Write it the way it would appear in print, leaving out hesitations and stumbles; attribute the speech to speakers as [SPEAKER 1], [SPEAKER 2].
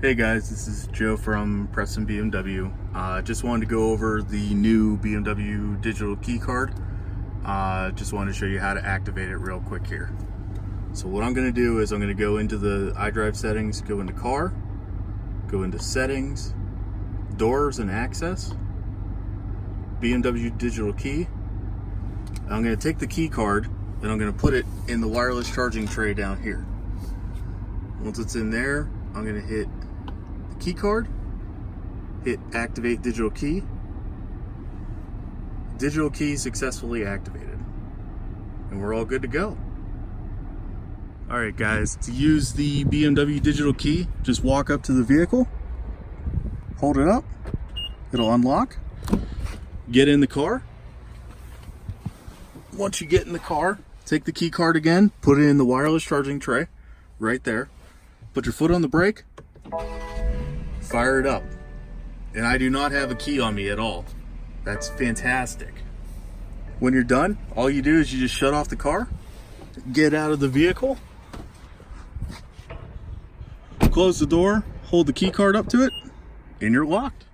[SPEAKER 1] Hey guys, this is Joe from Preston BMW. Just wanted to go over the new BMW Digital Key Card. Just wanted to show you how to activate it real quick here. So what I'm going to do is I'm going to go into the iDrive settings, go into car, go into settings, doors and access, BMW Digital Key. I'm going to take the key card and I'm going to put it in the wireless charging tray down here. Once it's in there, I'm going to hit the key card, hit activate digital key. Digital key successfully activated, and we're all good to go. All right guys, to use the BMW Digital Key, just walk up to the vehicle, hold it up, it'll unlock, get in the car. Once you get in the car, take the key card again, put it in the wireless charging tray right there, put your foot on the brake, fire it up. And I do not have a key on me at all. That's fantastic. When you're done, all you do is you just shut off the car, get out of the vehicle, close the door, hold the key card up to it, and you're locked.